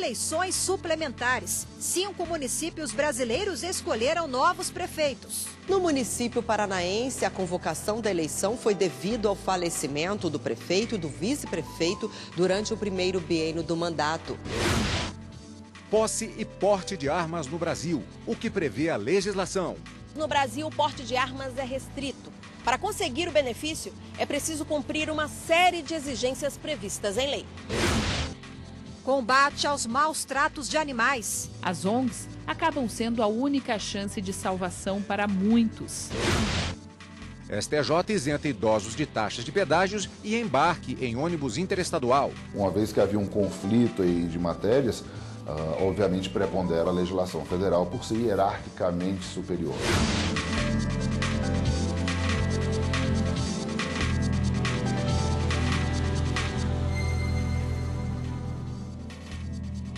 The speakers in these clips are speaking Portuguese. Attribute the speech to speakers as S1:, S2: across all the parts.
S1: eleições suplementares. 5 municípios brasileiros escolheram novos prefeitos.
S2: No município paranaense, a convocação da eleição foi devido ao falecimento do prefeito e do vice-prefeito durante o primeiro biênio do mandato.
S3: Posse e porte de armas no Brasil, o que prevê a legislação.
S4: No Brasil, o porte de armas é restrito. Para conseguir o benefício, é preciso cumprir uma série de exigências previstas em lei.
S1: Combate aos maus tratos de animais.
S5: As ONGs acabam sendo a única chance de salvação para muitos.
S3: STJ isenta idosos de taxas de pedágios e embarque em ônibus interestadual.
S6: Uma vez que havia um conflito aí de matérias, obviamente prepondera a legislação federal por ser hierarquicamente superior.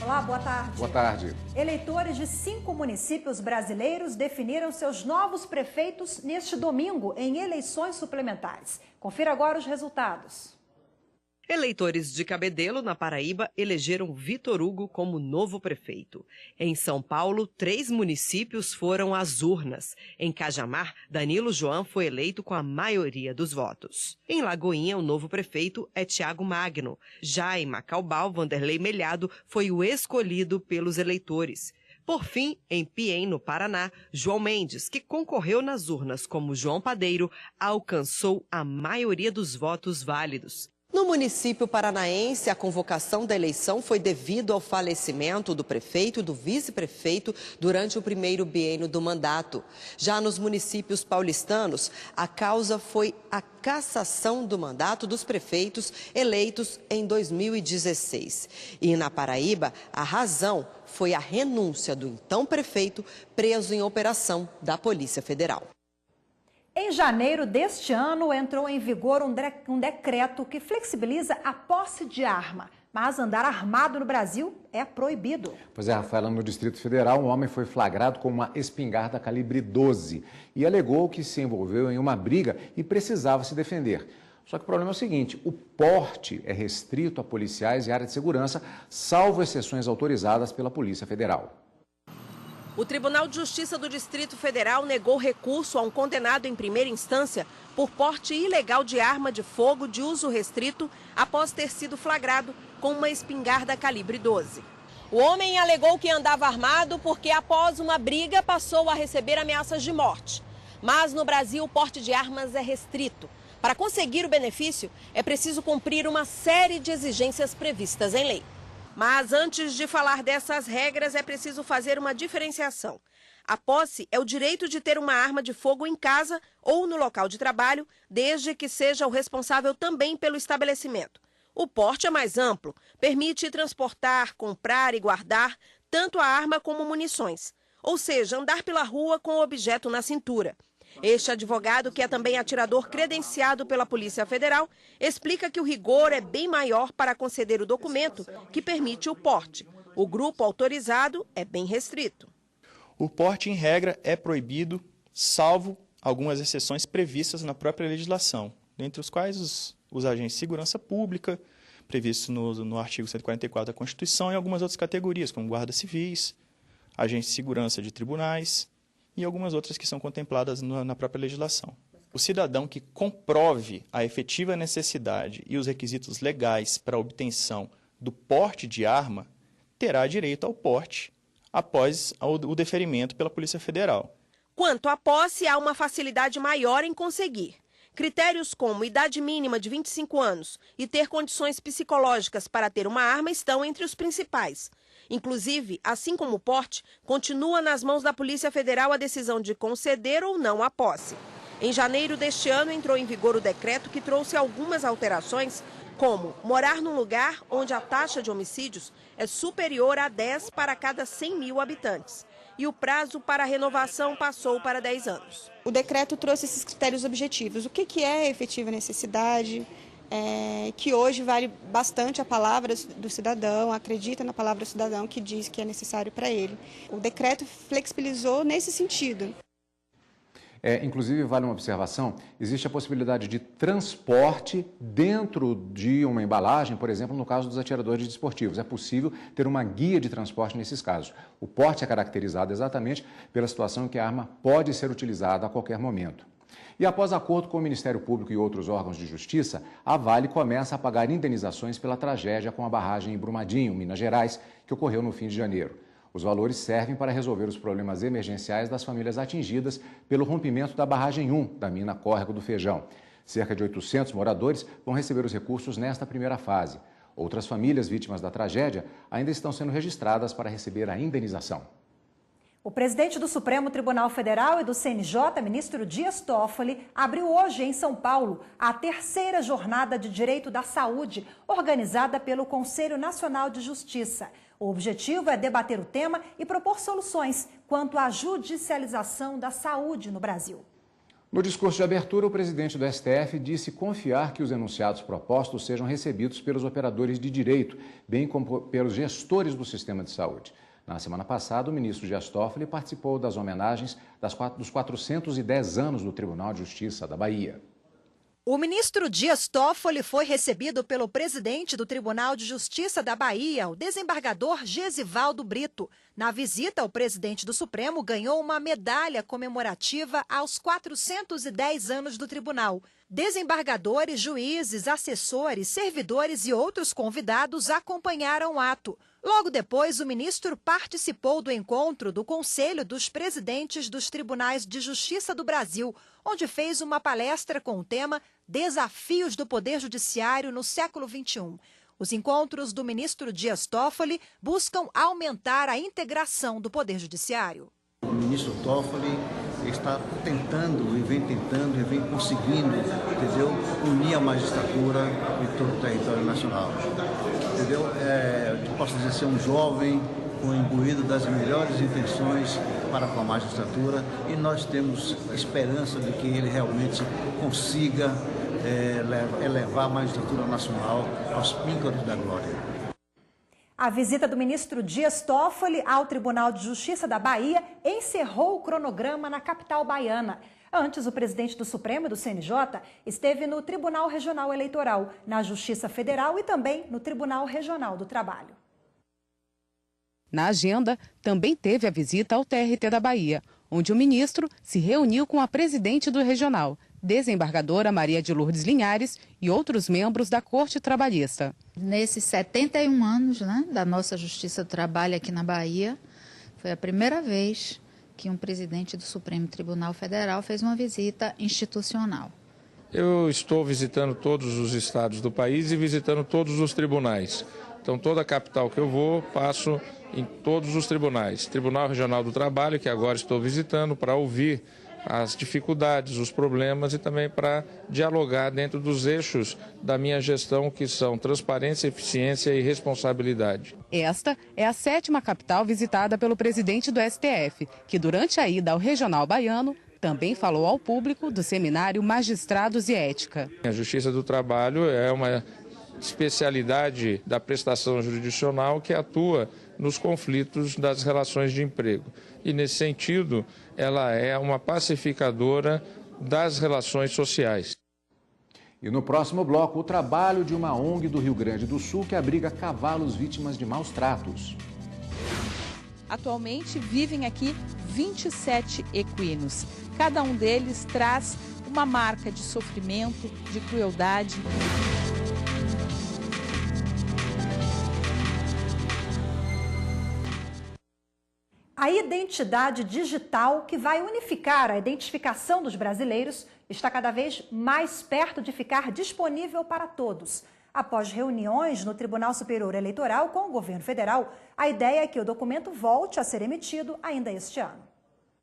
S1: Olá, boa tarde.
S3: Boa tarde.
S1: Eleitores de 5 municípios brasileiros definiram seus novos prefeitos neste domingo em eleições suplementares. Confira agora os resultados.
S2: Eleitores de Cabedelo, na Paraíba, elegeram Vitor Hugo como novo prefeito. Em São Paulo, 3 municípios foram às urnas. Em Cajamar, Danilo João foi eleito com a maioria dos votos. Em Lagoinha, o novo prefeito é Tiago Magno. Já em Macaubal, Vanderlei Melhado foi o escolhido pelos eleitores. Por fim, em Piém, no Paraná, João Mendes, que concorreu nas urnas como João Padeiro, alcançou a maioria dos votos válidos. No município paranaense, a convocação da eleição foi devido ao falecimento do prefeito e do vice-prefeito durante o primeiro biênio do mandato. Já nos municípios paulistanos, a causa foi a cassação do mandato dos prefeitos eleitos em 2016. E na Paraíba, a razão foi a renúncia do então prefeito, preso em operação da Polícia Federal.
S1: Em janeiro deste ano, entrou em vigor um decreto que flexibiliza a posse de arma. Mas andar armado no Brasil é proibido.
S7: Pois é, Rafaela, no Distrito Federal, um homem foi flagrado com uma espingarda calibre 12 e alegou que se envolveu em uma briga e precisava se defender. Só que o problema é o seguinte, o porte é restrito a policiais e área de segurança, salvo exceções autorizadas pela Polícia Federal.
S4: O Tribunal de Justiça do Distrito Federal negou recurso a um condenado em primeira instância por porte ilegal de arma de fogo de uso restrito após ter sido flagrado com uma espingarda calibre 12. O homem alegou que andava armado porque após uma briga passou a receber ameaças de morte. Mas no Brasil o porte de armas é restrito. Para conseguir o benefício é preciso cumprir uma série de exigências previstas em lei. Mas antes de falar dessas regras, é preciso fazer uma diferenciação. A posse é o direito de ter uma arma de fogo em casa ou no local de trabalho, desde que seja o responsável também pelo estabelecimento. O porte é mais amplo, permite transportar, comprar e guardar tanto a arma como munições, ou seja, andar pela rua com o objeto na cintura. Este advogado, que é também atirador credenciado pela Polícia Federal, explica que o rigor é bem maior para conceder o documento que permite o porte. O grupo autorizado é bem restrito.
S8: O porte, em regra, é proibido, salvo algumas exceções previstas na própria legislação, dentre os quais os agentes de segurança pública, previstos no artigo 144 da Constituição, e algumas outras categorias, como guardas civis, agentes de segurança de tribunais, e algumas outras que são contempladas na própria legislação. O cidadão que comprove a efetiva necessidade e os requisitos legais para a obtenção do porte de arma terá direito ao porte após o deferimento pela Polícia Federal.
S4: Quanto à posse, há uma facilidade maior em conseguir. Critérios como idade mínima de 25 anos e ter condições psicológicas para ter uma arma estão entre os principais. Inclusive, assim como o porte, continua nas mãos da Polícia Federal a decisão de conceder ou não a posse. Em janeiro deste ano, entrou em vigor o decreto que trouxe algumas alterações, como morar num lugar onde a taxa de homicídios é superior a 10 para cada 100 mil habitantes. E o prazo para a renovação passou para 10 anos.
S9: O decreto trouxe esses critérios objetivos. O que é efetiva necessidade? Que hoje vale bastante a palavra do cidadão, acredita na palavra do cidadão que diz que é necessário para ele. O decreto flexibilizou nesse sentido.
S7: Inclusive, vale uma observação, existe a possibilidade de transporte dentro de uma embalagem, por exemplo, no caso dos atiradores desportivos. É possível ter uma guia de transporte nesses casos. O porte é caracterizado exatamente pela situação em que a arma pode ser utilizada a qualquer momento. E após acordo com o Ministério Público e outros órgãos de justiça, a Vale começa a pagar indenizações pela tragédia com a barragem em Brumadinho, Minas Gerais, que ocorreu no fim de janeiro. Os valores servem para resolver os problemas emergenciais das famílias atingidas pelo rompimento da barragem 1 da mina Córrego do Feijão. Cerca de 800 moradores vão receber os recursos nesta primeira fase. Outras famílias vítimas da tragédia ainda estão sendo registradas para receber a indenização.
S1: O presidente do Supremo Tribunal Federal e do CNJ, ministro Dias Toffoli, abriu hoje em São Paulo a terceira jornada de direito da saúde, organizada pelo Conselho Nacional de Justiça. O objetivo é debater o tema e propor soluções quanto à judicialização da saúde no Brasil.
S7: No discurso de abertura, o presidente do STF disse confiar que os enunciados propostos sejam recebidos pelos operadores de direito, bem como pelos gestores do sistema de saúde. Na semana passada, o ministro Dias Toffoli participou das homenagens dos 410 anos do Tribunal de Justiça da Bahia.
S1: O ministro Dias Toffoli foi recebido pelo presidente do Tribunal de Justiça da Bahia, o desembargador Gesivaldo Brito. Na visita, o presidente do Supremo ganhou uma medalha comemorativa aos 410 anos do tribunal. Desembargadores, juízes, assessores, servidores e outros convidados acompanharam o ato. Logo depois, o ministro participou do encontro do Conselho dos Presidentes dos Tribunais de Justiça do Brasil, onde fez uma palestra com o tema Desafios do Poder Judiciário no século XXI. Os encontros do ministro Dias Toffoli buscam aumentar a integração do Poder Judiciário.
S10: O ministro Toffoli está tentando e vem conseguindo, entendeu, unir a magistratura em todo o território nacional. Entendeu? Posso dizer, ser um jovem imbuído das melhores intenções para com a magistratura, e nós temos esperança de que ele realmente consiga elevar a magistratura nacional aos píncaros da glória.
S1: A visita do ministro Dias Toffoli ao Tribunal de Justiça da Bahia encerrou o cronograma na capital baiana. Antes, o presidente do Supremo e do CNJ esteve no Tribunal Regional Eleitoral, na Justiça Federal e também no Tribunal Regional do Trabalho.
S11: Na agenda, também teve a visita ao TRT da Bahia, onde o ministro se reuniu com a presidente do regional, desembargadora Maria de Lourdes Linhares, e outros membros da Corte Trabalhista.
S12: Nesses 71 anos, da nossa Justiça do Trabalho aqui na Bahia, foi a primeira vez que um presidente do Supremo Tribunal Federal fez uma visita institucional.
S13: Eu estou visitando todos os estados do país e visitando todos os tribunais. Então, toda a capital que eu vou, passo em todos os tribunais. Tribunal Regional do Trabalho, que agora estou visitando, para ouvir as dificuldades, os problemas e também para dialogar dentro dos eixos da minha gestão, que são transparência, eficiência e responsabilidade.
S11: Esta é a 7ª capital visitada pelo presidente do STF, que durante a ida ao Regional Baiano também falou ao público do seminário Magistrados e Ética.
S13: A Justiça do Trabalho é uma especialidade da prestação jurisdicional que atua nos conflitos das relações de emprego. E, nesse sentido, ela é uma pacificadora das relações sociais.
S7: E no próximo bloco, o trabalho de uma ONG do Rio Grande do Sul que abriga cavalos vítimas de maus tratos.
S5: Atualmente vivem aqui 27 equinos. Cada um deles traz uma marca de sofrimento, de crueldade.
S1: A identidade digital, que vai unificar a identificação dos brasileiros, está cada vez mais perto de ficar disponível para todos. Após reuniões no Tribunal Superior Eleitoral com o governo federal, a ideia é que o documento volte a ser emitido ainda este ano.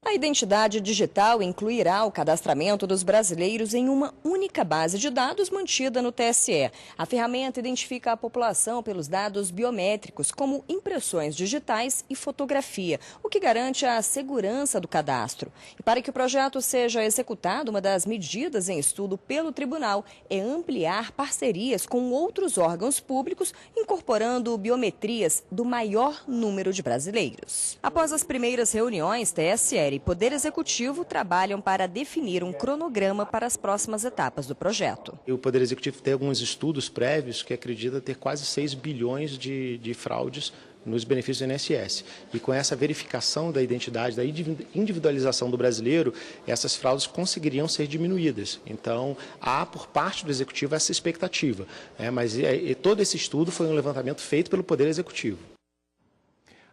S14: A identidade digital incluirá o cadastramento dos brasileiros em uma única base de dados mantida no TSE. A ferramenta identifica a população pelos dados biométricos, como impressões digitais e fotografia, o que garante a segurança do cadastro. E para que o projeto seja executado, uma das medidas em estudo pelo tribunal é ampliar parcerias com outros órgãos públicos, incorporando biometrias do maior número de brasileiros. Após as primeiras reuniões, TSE Ministério e Poder Executivo trabalham para definir um cronograma para as próximas etapas do projeto.
S15: O Poder Executivo tem alguns estudos prévios que acredita ter quase 6 bilhões de fraudes nos benefícios do INSS. E com essa verificação da identidade, da individualização do brasileiro, essas fraudes conseguiriam ser diminuídas. Então, há por parte do Executivo essa expectativa. Mas todo esse estudo foi um levantamento feito pelo Poder Executivo.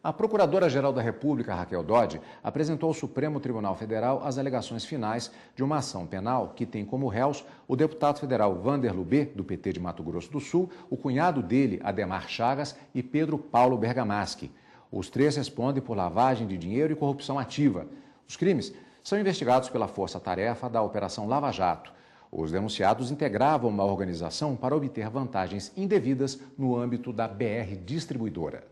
S7: A Procuradora-Geral da República, Raquel Dodge, apresentou ao Supremo Tribunal Federal as alegações finais de uma ação penal que tem como réus o deputado federal Vander Lubê, do PT de Mato Grosso do Sul, o cunhado dele, Ademar Chagas, e Pedro Paulo Bergamaschi. Os três respondem por lavagem de dinheiro e corrupção ativa. Os crimes são investigados pela Força-Tarefa da Operação Lava Jato. Os denunciados integravam uma organização para obter vantagens indevidas no âmbito da BR Distribuidora.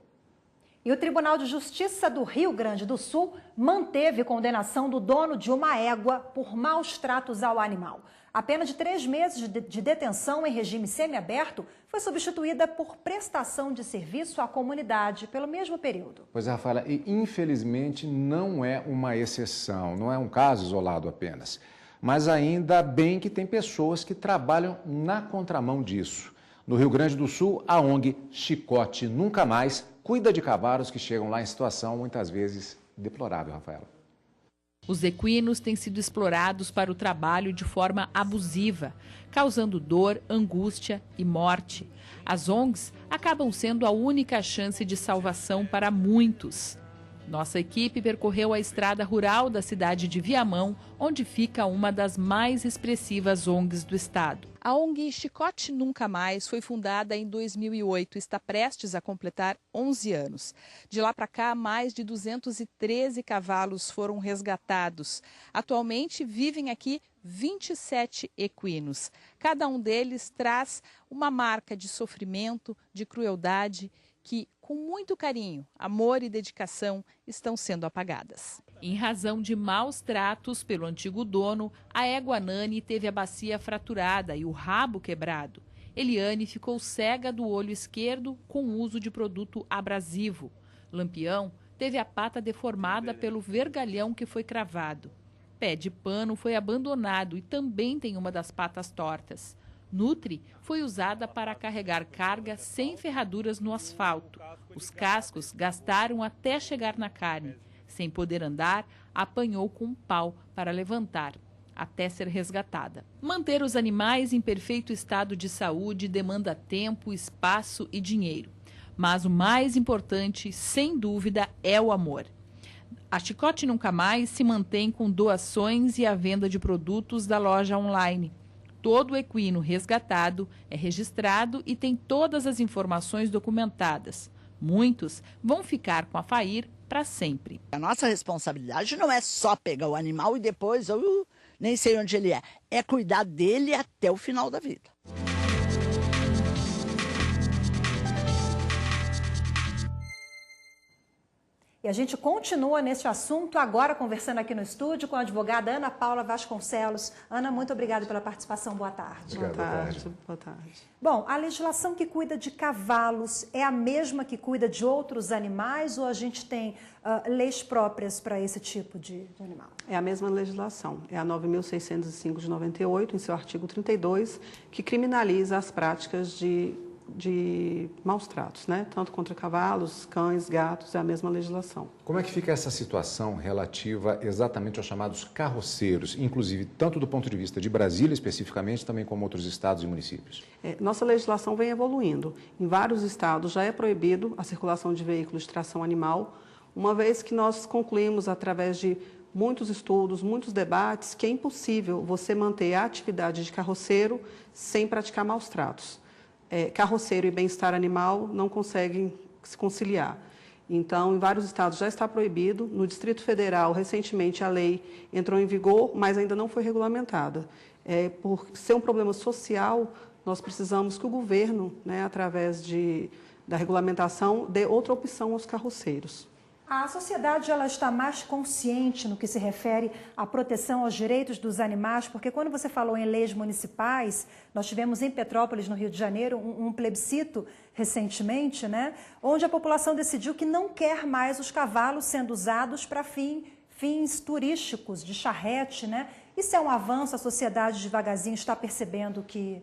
S1: E o Tribunal de Justiça do Rio Grande do Sul manteve condenação do dono de uma égua por maus tratos ao animal. A pena de 3 meses de detenção em regime semiaberto foi substituída por prestação de serviço à comunidade pelo mesmo período.
S7: Pois é, Rafaela, e infelizmente não é uma exceção, não é um caso isolado apenas. Mas ainda bem que tem pessoas que trabalham na contramão disso. No Rio Grande do Sul, a ONG Chicote Nunca Mais cuida de cavalos que chegam lá em situação muitas vezes deplorável, Rafaela.
S5: Os equinos têm sido explorados para o trabalho de forma abusiva, causando dor, angústia e morte. As ONGs acabam sendo a única chance de salvação para muitos. Nossa equipe percorreu a estrada rural da cidade de Viamão, onde fica uma das mais expressivas ONGs do estado. A ONG Chicote Nunca Mais foi fundada em 2008 e está prestes a completar 11 anos. De lá para cá, mais de 213 cavalos foram resgatados. Atualmente vivem aqui 27 equinos. Cada um deles traz uma marca de sofrimento, de crueldade, que, com muito carinho, amor e dedicação, estão sendo apagadas. Em razão de maus tratos pelo antigo dono, a égua Nani teve a bacia fraturada e o rabo quebrado. Eliane ficou cega do olho esquerdo com o uso de produto abrasivo. Lampião teve a pata deformada pelo vergalhão que foi cravado. Pé de Pano foi abandonado e também tem uma das patas tortas. Nutri foi usada para carregar carga sem ferraduras no asfalto. Os cascos gastaram até chegar na carne. Sem poder andar, apanhou com um pau para levantar, até ser resgatada. Manter os animais em perfeito estado de saúde demanda tempo, espaço e dinheiro. Mas o mais importante, sem dúvida, é o amor. A Chicote Nunca Mais se mantém com doações e a venda de produtos da loja online. Todo equino resgatado é registrado e tem todas as informações documentadas. Muitos vão ficar com a FAIR para sempre.
S16: A nossa responsabilidade não é só pegar o animal e depois, eu nem sei onde ele é cuidar dele até o final da vida.
S1: E a gente continua nesse assunto agora, conversando aqui no estúdio com a advogada Ana Paula Vasconcelos. Ana, muito obrigada pela participação. Boa tarde.
S17: Boa tarde. Boa tarde.
S1: Bom, a legislação que cuida de cavalos é a mesma que cuida de outros animais ou a gente tem leis próprias para esse tipo de animal?
S17: É a mesma legislação. É a 9.605 de 98, em seu artigo 32, que criminaliza as práticas de maus tratos, né? Tanto contra cavalos, cães, gatos, é a mesma legislação.
S7: Como é que fica essa situação relativa exatamente aos chamados carroceiros, inclusive tanto do ponto de vista de Brasília especificamente, também como outros estados e municípios?
S17: Nossa legislação vem evoluindo. Em vários estados já é proibido a circulação de veículos de tração animal, uma vez que nós concluímos através de muitos estudos, muitos debates, que é impossível você manter a atividade de carroceiro sem praticar maus tratos. Carroceiro e bem-estar animal não conseguem se conciliar. Então, em vários estados já está proibido. No Distrito Federal, recentemente, a lei entrou em vigor, mas ainda não foi regulamentada. Por ser um problema social, nós precisamos que o governo, né, através da regulamentação, dê outra opção aos carroceiros.
S1: A sociedade ela está mais consciente no que se refere à proteção aos direitos dos animais, porque quando você falou em leis municipais, nós tivemos em Petrópolis, no Rio de Janeiro, um plebiscito recentemente, né, onde a população decidiu que não quer mais os cavalos sendo usados para fins turísticos, de charrete, né? Isso é um avanço, a sociedade devagarzinho está percebendo que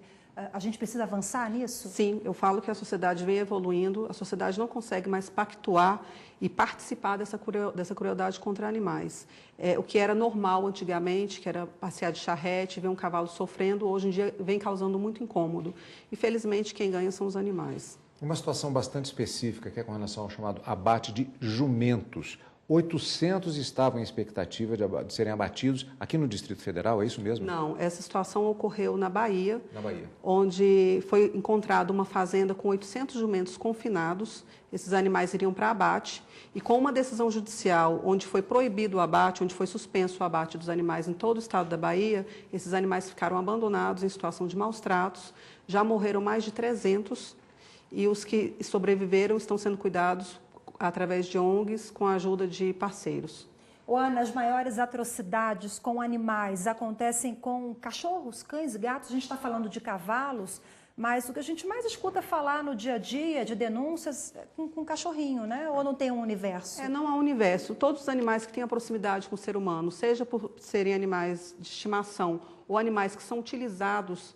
S1: a gente precisa avançar nisso?
S17: Sim, eu falo que a sociedade vem evoluindo, a sociedade não consegue mais pactuar e participar dessa crueldade contra animais. O que era normal antigamente, que era passear de charrete, ver um cavalo sofrendo, hoje em dia vem causando muito incômodo. E, felizmente, quem ganha são os animais.
S7: Uma situação bastante específica, que é com relação ao chamado abate de jumentos. 800 estavam em expectativa de serem abatidos aqui no Distrito Federal, é isso mesmo?
S17: Não, essa situação ocorreu na Bahia,
S7: Bahia,
S17: onde foi encontrada uma fazenda com 800 jumentos confinados. Esses animais iriam para abate e com uma decisão judicial onde foi proibido o abate, onde foi suspenso o abate dos animais em todo o estado da Bahia, esses animais ficaram abandonados em situação de maus tratos, já morreram mais de 300 e os que sobreviveram estão sendo cuidados através de ONGs, com a ajuda de parceiros.
S1: Ana, as maiores atrocidades com animais acontecem com cachorros, cães e gatos. A gente está falando de cavalos, mas o que a gente mais escuta falar no dia a dia de denúncias é com cachorrinho, né? Ou não tem um universo?
S17: Não há universo. Todos os animais que têm a proximidade com o ser humano, seja por serem animais de estimação ou animais que são utilizados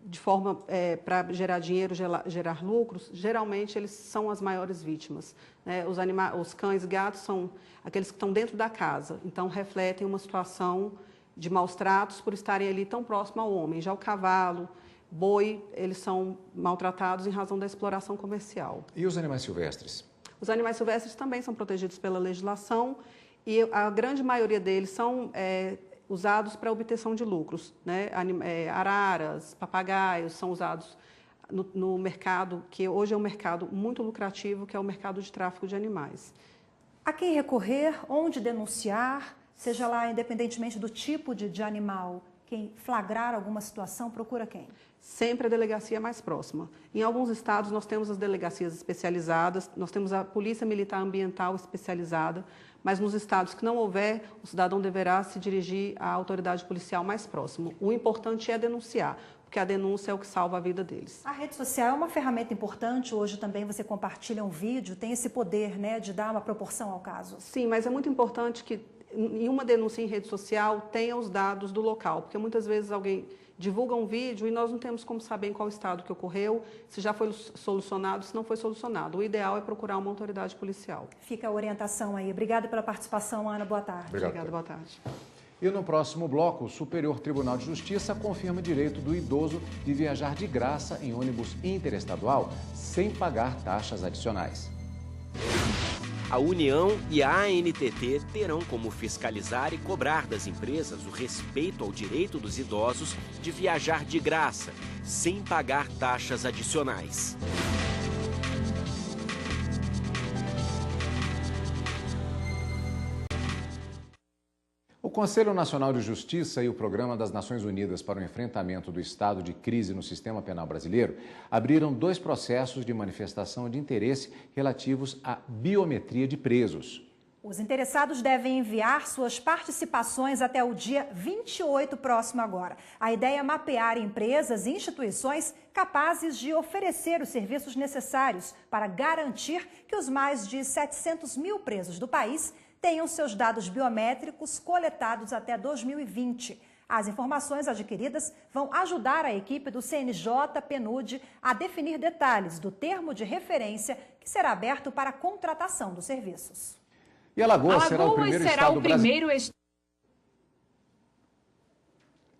S17: de forma para gerar dinheiro, gerar lucros, geralmente eles são as maiores vítimas. Né? Os cães e gatos são aqueles que estão dentro da casa, então refletem uma situação de maus tratos por estarem ali tão próximo ao homem. Já o cavalo, boi, eles são maltratados em razão da exploração comercial.
S7: E os animais silvestres?
S17: Os animais silvestres também são protegidos pela legislação e a grande maioria deles são usados para obtenção de lucros, né? Araras, papagaios são usados no mercado, que hoje é um mercado muito lucrativo, que é o mercado de tráfico de animais.
S1: A quem recorrer, onde denunciar, seja lá independentemente do tipo de animal, quem flagrar alguma situação, procura quem?
S17: Sempre a delegacia mais próxima. Em alguns estados nós temos as delegacias especializadas, nós temos a Polícia Militar Ambiental especializada, mas nos estados que não houver, o cidadão deverá se dirigir à autoridade policial mais próxima. O importante é denunciar, porque a denúncia é o que salva a vida deles.
S1: A rede social é uma ferramenta importante, hoje também você compartilha um vídeo, tem esse poder, né, de dar uma proporção ao caso.
S17: Sim, mas é muito importante que em uma denúncia em rede social tenha os dados do local, porque muitas vezes alguém divulga um vídeo e nós não temos como saber em qual estado que ocorreu, se já foi solucionado, se não foi solucionado. O ideal é procurar uma autoridade policial.
S1: Fica a orientação aí. Obrigada pela participação, Ana. Boa tarde.
S17: Obrigada, boa tarde.
S7: E no próximo bloco, o Superior Tribunal de Justiça confirma o direito do idoso de viajar de graça em ônibus interestadual sem pagar taxas adicionais.
S18: A União e a ANTT terão como fiscalizar e cobrar das empresas o respeito ao direito dos idosos de viajar de graça, sem pagar taxas adicionais.
S7: O Conselho Nacional de Justiça e o Programa das Nações Unidas para o Enfrentamento do Estado de Crise no Sistema Penal Brasileiro abriram 2 processos de manifestação de interesse relativos à biometria de presos.
S1: Os interessados devem enviar suas participações até o dia 28 próximo agora. A ideia é mapear empresas e instituições capazes de oferecer os serviços necessários para garantir que os mais de 700 mil presos do país tenham seus dados biométricos coletados até 2020. As informações adquiridas vão ajudar a equipe do CNJ-PNUD a definir detalhes do termo de referência que será aberto para a contratação dos serviços.
S7: E Alagoas será o primeiro estado brasileiro.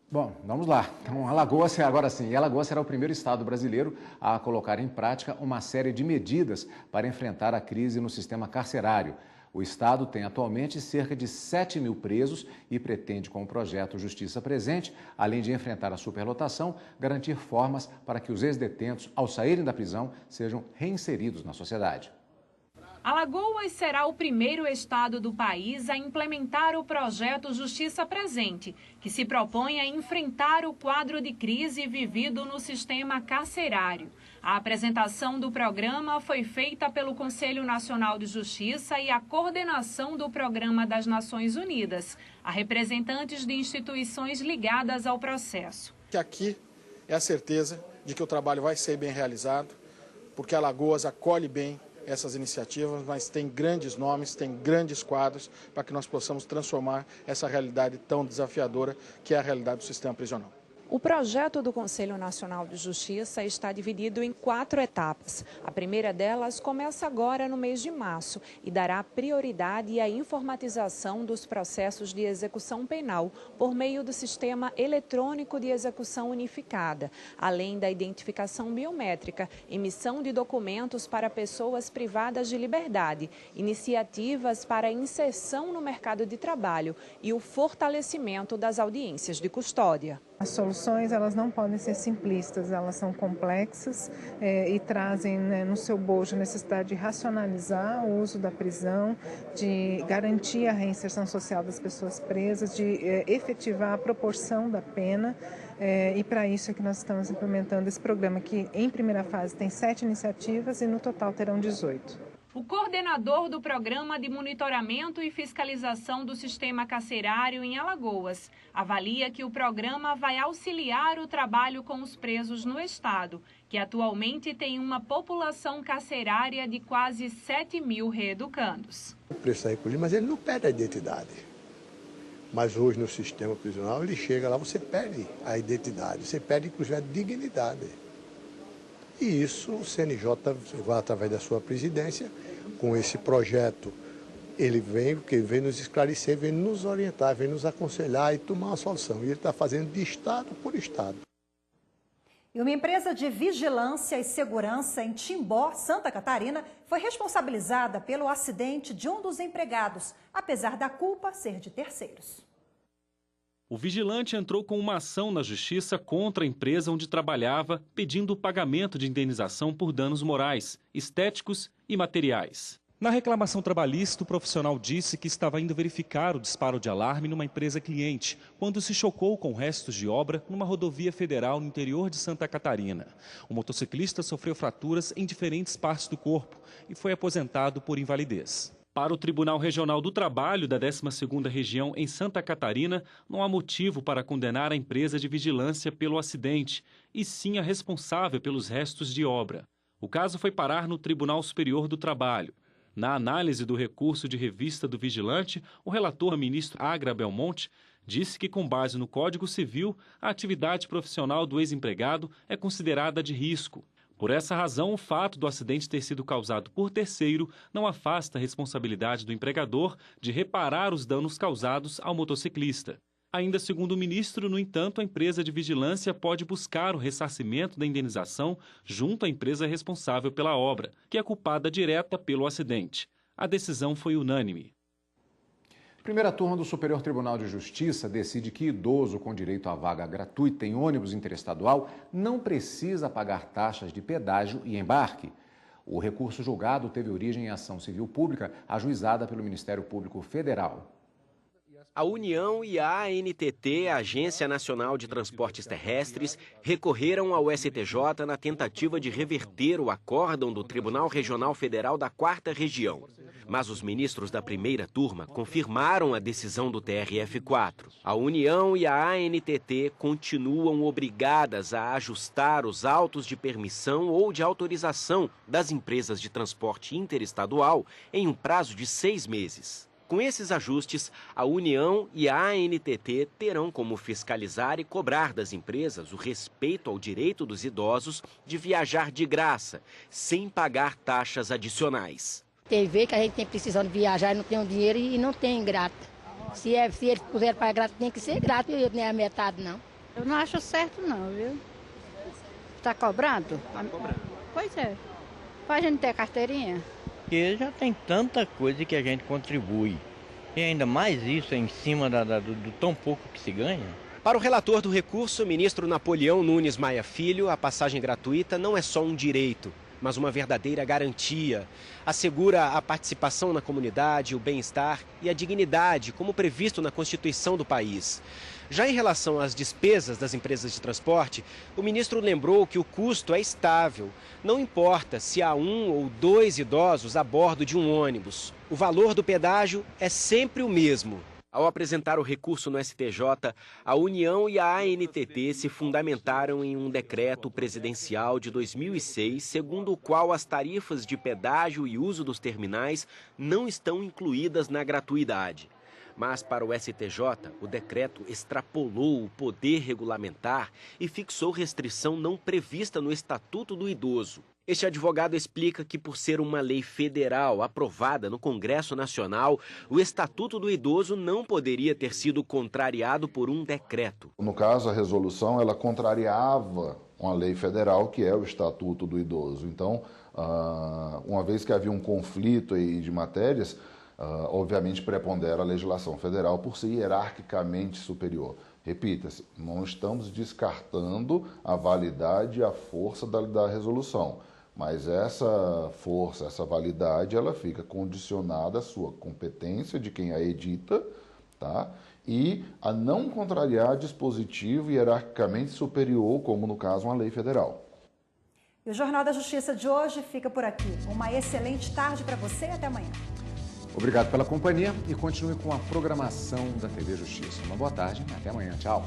S7: Bom, vamos lá. Então, Alagoas, agora sim, Alagoas será o primeiro estado brasileiro a colocar em prática uma série de medidas para enfrentar a crise no sistema carcerário. O estado tem atualmente cerca de 7 mil presos e pretende, com o projeto Justiça Presente, além de enfrentar a superlotação, garantir formas para que os ex-detentos, ao saírem da prisão, sejam reinseridos na sociedade.
S19: Alagoas será o primeiro estado do país a implementar o projeto Justiça Presente, que se propõe a enfrentar o quadro de crise vivido no sistema carcerário. A apresentação do programa foi feita pelo Conselho Nacional de Justiça e a coordenação do Programa das Nações Unidas, a representantes de instituições ligadas ao processo.
S20: Aqui é a certeza de que o trabalho vai ser bem realizado, porque Alagoas acolhe bem essas iniciativas, mas tem grandes nomes, tem grandes quadros para que nós possamos transformar essa realidade tão desafiadora que é a realidade do sistema prisional.
S21: O projeto do Conselho Nacional de Justiça está dividido em 4 etapas. A primeira delas começa agora no mês de março e dará prioridade à informatização dos processos de execução penal por meio do Sistema Eletrônico de Execução Unificada, além da identificação biométrica, emissão de documentos para pessoas privadas de liberdade, iniciativas para a inserção no mercado de trabalho e o fortalecimento das audiências de custódia.
S22: As soluções elas não podem ser simplistas, elas são complexas e trazem no seu bojo a necessidade de racionalizar o uso da prisão, de garantir a reinserção social das pessoas presas, de efetivar a proporção da pena. E para isso é que nós estamos implementando esse programa, que em primeira fase tem 7 iniciativas e no total terão 18.
S19: O coordenador do Programa de Monitoramento e Fiscalização do Sistema Carcerário em Alagoas avalia que o programa vai auxiliar o trabalho com os presos no estado, que atualmente tem uma população carcerária de quase 7 mil reeducandos.
S23: O preso está recolhido, mas ele não perde a identidade. Mas hoje no sistema prisional ele chega lá, você perde a identidade, você perde inclusive a dignidade. E isso o CNJ vai, através da sua presidência, com esse projeto, ele vem nos esclarecer, vem nos orientar, vem nos aconselhar e tomar uma solução. E ele está fazendo de estado por estado.
S1: E uma empresa de vigilância e segurança em Timbó, Santa Catarina, foi responsabilizada pelo acidente de um dos empregados, apesar da culpa ser de terceiros.
S24: O vigilante entrou com uma ação na justiça contra a empresa onde trabalhava, pedindo o pagamento de indenização por danos morais, estéticos e materiais. Na reclamação trabalhista, o profissional disse que estava indo verificar o disparo de alarme numa empresa cliente, quando se chocou com restos de obra numa rodovia federal no interior de Santa Catarina. O motociclista sofreu fraturas em diferentes partes do corpo e foi aposentado por invalidez. Para o Tribunal Regional do Trabalho da 12ª Região em Santa Catarina, não há motivo para condenar a empresa de vigilância pelo acidente, e sim a responsável pelos restos de obra. O caso foi parar no Tribunal Superior do Trabalho. Na análise do recurso de revista do vigilante, o relator ministro Agra Belmonte disse que, com base no Código Civil, a atividade profissional do ex-empregado é considerada de risco. Por essa razão, o fato do acidente ter sido causado por terceiro não afasta a responsabilidade do empregador de reparar os danos causados ao motociclista. Ainda segundo o ministro, no entanto, a empresa de vigilância pode buscar o ressarcimento da indenização junto à empresa responsável pela obra, que é culpada direta pelo acidente. A decisão foi unânime.
S7: Primeira turma do Superior Tribunal de Justiça decide que idoso com direito à vaga gratuita em ônibus interestadual não precisa pagar taxas de pedágio e embarque. O recurso julgado teve origem em ação civil pública ajuizada pelo Ministério Público Federal.
S18: A União e a ANTT, a Agência Nacional de Transportes Terrestres, recorreram ao STJ na tentativa de reverter o acórdão do Tribunal Regional Federal da 4ª Região. Mas os ministros da primeira turma confirmaram a decisão do TRF4. A União e a ANTT continuam obrigadas a ajustar os autos de permissão ou de autorização das empresas de transporte interestadual em um prazo de 6 meses. Com esses ajustes, a União e a ANTT terão como fiscalizar e cobrar das empresas o respeito ao direito dos idosos de viajar de graça, sem pagar taxas adicionais.
S25: Tem vez que a gente tem precisando viajar e não tem um dinheiro e não tem grata. Se eles puderem pagar grata, tem que ser grata, eu nem a metade não.
S26: Eu não acho certo não, viu? Está cobrado? Pois é. Para a gente ter carteirinha.
S27: Porque já tem tanta coisa que a gente contribui. E ainda mais isso em cima do tão pouco que se ganha.
S18: Para o relator do recurso, o ministro Napoleão Nunes Maia Filho, a passagem gratuita não é só um direito, mas uma verdadeira garantia. Assegura a participação na comunidade, o bem-estar e a dignidade, como previsto na Constituição do país. Já em relação às despesas das empresas de transporte, o ministro lembrou que o custo é estável. Não importa se há 1 ou 2 idosos a bordo de um ônibus. O valor do pedágio é sempre o mesmo. Ao apresentar o recurso no STJ, a União e a ANTT se fundamentaram em um decreto presidencial de 2006, segundo o qual as tarifas de pedágio e uso dos terminais não estão incluídas na gratuidade. Mas, para o STJ, o decreto extrapolou o poder regulamentar e fixou restrição não prevista no Estatuto do Idoso. Este advogado explica que, por ser uma lei federal aprovada no Congresso Nacional, o Estatuto do Idoso não poderia ter sido contrariado por um decreto.
S2: No caso, a resolução ela contrariava uma lei federal, que é o Estatuto do Idoso. Então, uma vez que havia um conflito aí de matérias, obviamente prepondera a legislação federal por ser hierarquicamente superior. Repita-se, não estamos descartando a validade e a força da resolução. Mas essa força, essa validade, ela fica condicionada à sua competência de quem a edita, tá? E a não contrariar dispositivo hierarquicamente superior, como no caso uma lei federal.
S1: E o Jornal da Justiça de hoje fica por aqui. Uma excelente tarde para você e até amanhã.
S7: Obrigado pela companhia e continue com a programação da TV Justiça. Uma boa tarde e até amanhã. Tchau.